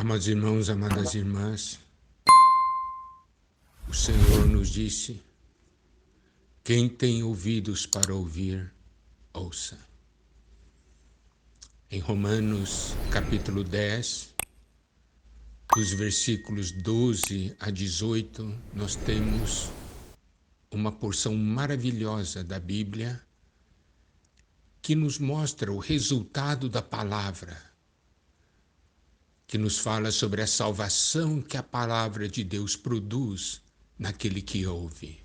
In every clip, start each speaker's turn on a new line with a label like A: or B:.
A: Amados irmãos, amadas irmãs, o Senhor nos disse: quem tem ouvidos para ouvir, ouça. Em Romanos capítulo 10, dos versículos 12 a 18, nós temos uma porção maravilhosa da Bíblia que nos mostra o resultado da palavra, que nos fala sobre a salvação que a palavra de Deus produz naquele que ouve.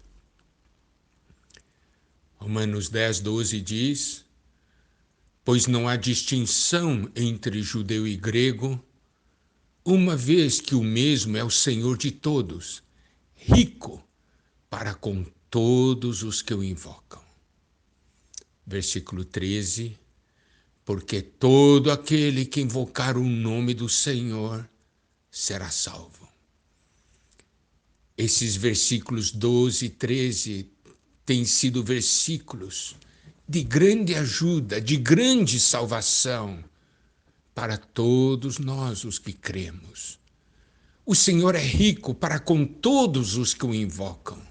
A: Romanos 10, 12 diz: pois não há distinção entre judeu e grego, uma vez que o mesmo é o Senhor de todos, rico para com todos os que o invocam. Versículo 13: porque todo aquele que invocar o nome do Senhor será salvo. Esses versículos 12 e 13 têm sido versículos de grande ajuda, de grande salvação para todos nós os que cremos. O Senhor é rico para com todos os que o invocam,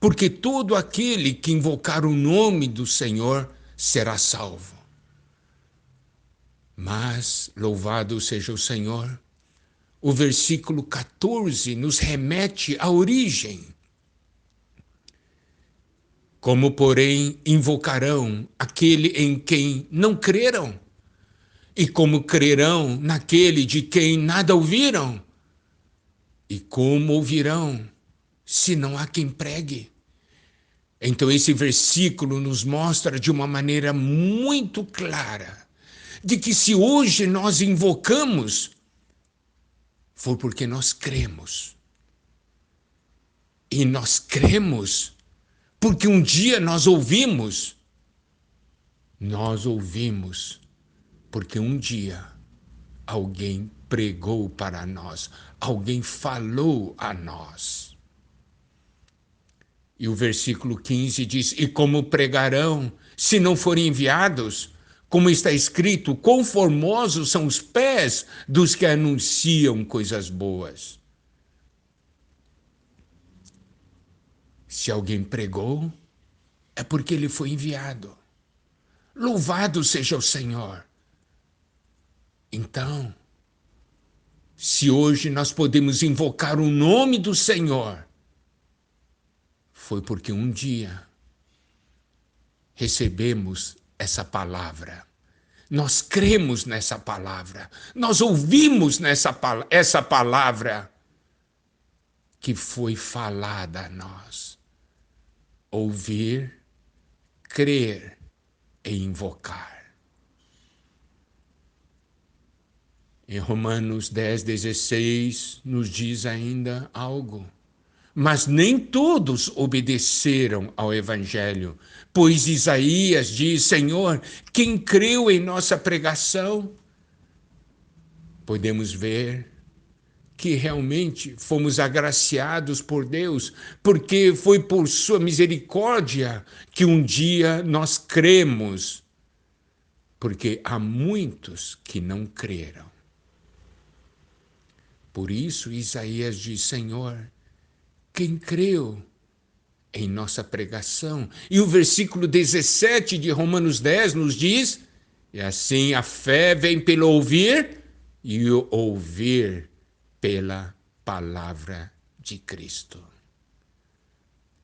A: porque todo aquele que invocar o nome do Senhor será salvo. Mas, louvado seja o Senhor, o versículo 14 nos remete à origem. Como, porém, invocarão aquele em quem não creram? E como crerão naquele de quem nada ouviram? E como ouvirão, se não há quem pregue? Então, esse versículo nos mostra de uma maneira muito clara de que se hoje nós invocamos, foi porque nós cremos. E nós cremos porque um dia nós ouvimos. Nós ouvimos porque um dia alguém pregou para nós, alguém falou a nós. E o versículo 15 diz: e como pregarão se não forem enviados? Como está escrito, quão formosos são os pés dos que anunciam coisas boas. Se alguém pregou, é porque ele foi enviado. Louvado seja o Senhor. Então, se hoje nós podemos invocar o nome do Senhor, foi porque um dia recebemos essa palavra. Nós cremos nessa palavra. Nós ouvimos essa palavra que foi falada a nós. Ouvir, crer e invocar. Em Romanos 10, 16, nos diz ainda algo. Mas nem todos obedeceram ao Evangelho, pois Isaías diz: Senhor, quem creu em nossa pregação? Podemos ver que realmente fomos agraciados por Deus, porque foi por sua misericórdia que um dia nós cremos, porque há muitos que não creram. Por isso Isaías diz: Senhor, quem creu em nossa pregação? E o versículo 17 de Romanos 10 nos diz: e assim a fé vem pelo ouvir, e o ouvir pela palavra de Cristo.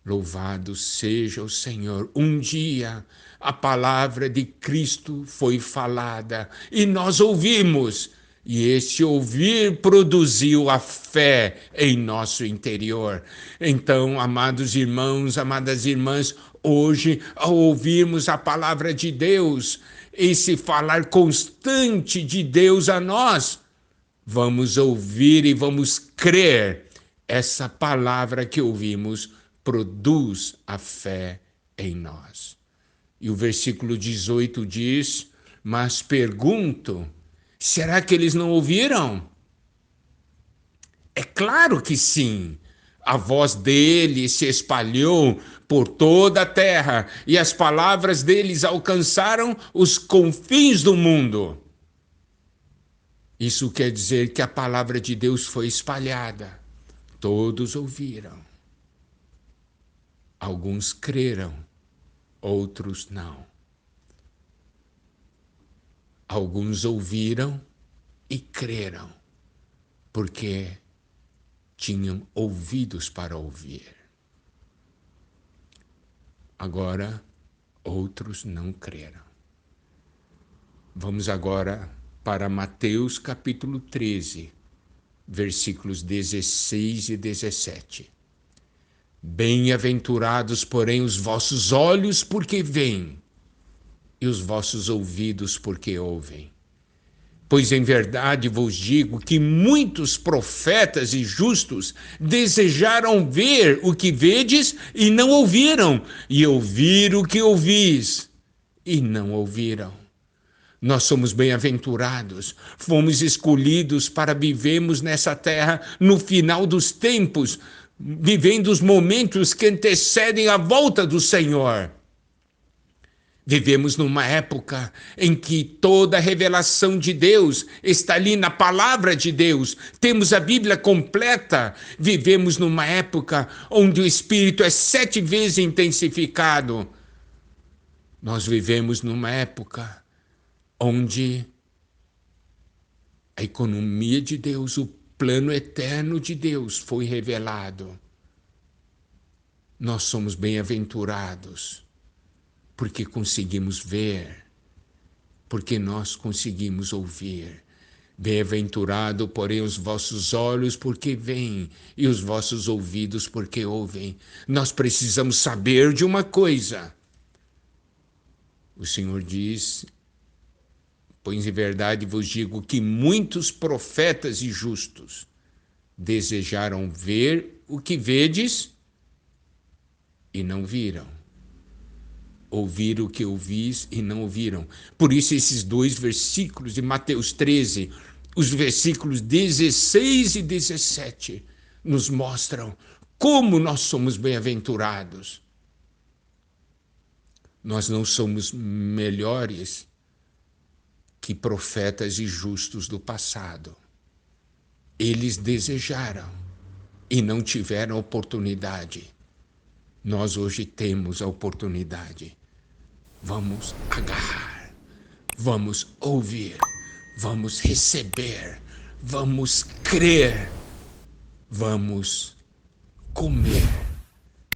A: Louvado seja o Senhor. Um dia a palavra de Cristo foi falada e nós ouvimos. E esse ouvir produziu a fé em nosso interior. Então, amados irmãos, amadas irmãs, hoje, ao ouvirmos a palavra de Deus, esse falar constante de Deus a nós, vamos ouvir e vamos crer. Essa palavra que ouvimos produz a fé em nós. E o versículo 18 diz: mas pergunto, será que eles não ouviram? É claro que sim. A voz dele se espalhou por toda a terra e as palavras deles alcançaram os confins do mundo. Isso quer dizer que a palavra de Deus foi espalhada. Todos ouviram. Alguns creram, outros não. Alguns ouviram e creram, porque tinham ouvidos para ouvir. Agora, outros não creram. Vamos agora para Mateus capítulo 13, versículos 16 e 17. Bem-aventurados, porém, os vossos olhos, porque veem, e os vossos ouvidos, porque ouvem. Pois em verdade vos digo que muitos profetas e justos desejaram ver o que vedes e não ouviram, e ouvir o que ouvis e não ouviram. Nós somos bem-aventurados, fomos escolhidos para vivermos nessa terra no final dos tempos, vivendo os momentos que antecedem a volta do Senhor. Vivemos numa época em que toda a revelação de Deus está ali na palavra de Deus. Temos a Bíblia completa. Vivemos numa época onde o Espírito é 7 vezes intensificado. Nós vivemos numa época onde a economia de Deus, o plano eterno de Deus foi revelado. Nós somos bem-aventurados porque conseguimos ver, porque nós conseguimos ouvir. Bem-aventurado, porém, os vossos olhos, porque veem, e os vossos ouvidos, porque ouvem. Nós precisamos saber de uma coisa. O Senhor diz: pois em verdade vos digo que muitos profetas e justos desejaram ver o que vedes e não viram. Ouvir o que ouvis e não ouviram. Por isso esses 2 versículos de Mateus 13, os versículos 16 e 17, nos mostram como nós somos bem-aventurados. Nós não somos melhores que profetas e justos do passado. Eles desejaram e não tiveram oportunidade. Nós hoje temos a oportunidade. Vamos agarrar, vamos ouvir, vamos receber, vamos crer, vamos comer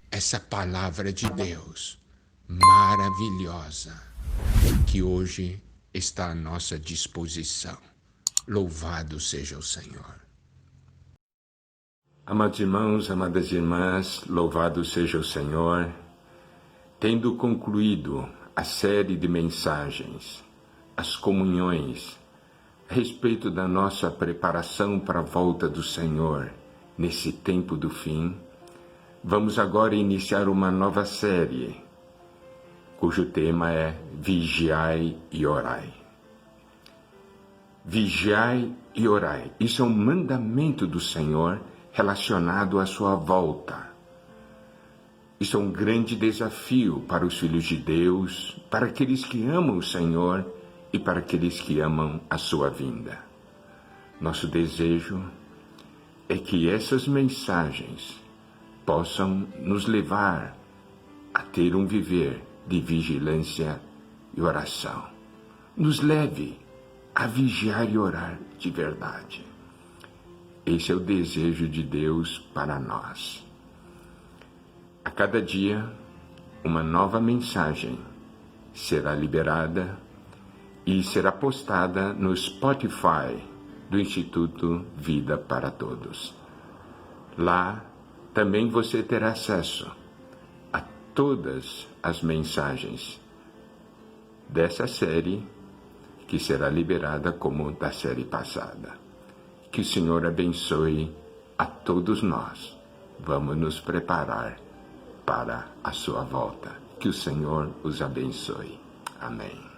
A: essa palavra de Deus maravilhosa que hoje está à nossa disposição. Louvado seja o Senhor.
B: Amados irmãos, amadas irmãs, louvado seja o Senhor. Tendo concluído a série de mensagens, as comunhões, a respeito da nossa preparação para a volta do Senhor nesse tempo do fim, vamos agora iniciar uma nova série, cujo tema é Vigiai e Orai. Vigiai e orai. Isso é um mandamento do Senhor relacionado à sua volta. Isso é um grande desafio para os filhos de Deus, para aqueles que amam o Senhor e para aqueles que amam a sua vinda. Nosso desejo é que essas mensagens possam nos levar a ter um viver de vigilância e oração. Nos leve a vigiar e orar de verdade. Esse é o desejo de Deus para nós. A cada dia, uma nova mensagem será liberada e será postada no Spotify do Instituto Vida para Todos. Lá também você terá acesso a todas as mensagens dessa série, que será liberada como da série passada. Que o Senhor abençoe a todos nós. Vamos nos preparar para a sua volta. Que o Senhor os abençoe. Amém.